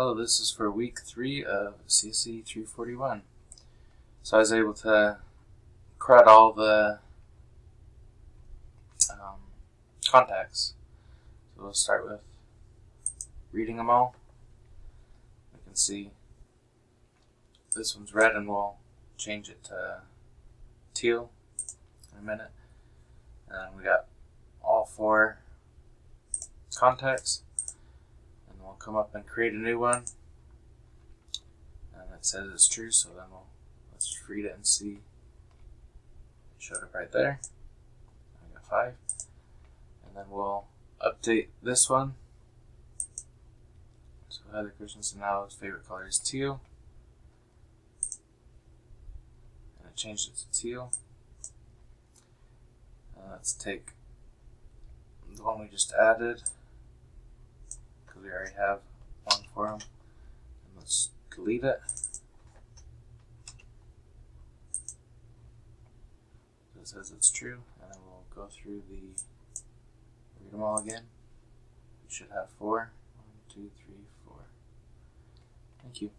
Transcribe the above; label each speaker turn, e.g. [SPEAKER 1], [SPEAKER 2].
[SPEAKER 1] Hello, this is for week 3 of CSE341. So I was able to crud all the contacts. So we'll start with reading them all. We can see this one's red and we'll change it to teal in a minute. And we got all 4 contacts. And we'll come up and create a new one. And it says it's true, so then let's read it and see. It showed up right there. I got 5. And then we'll update this one. So Heather Christensen now his favorite color is teal. And it changed it to teal. Let's take the one we just added, because we already have one for him. And let's delete it. So it says it's true, and then we'll go through read them all again. We should have 4. 1, 2, 3, 4. Thank you.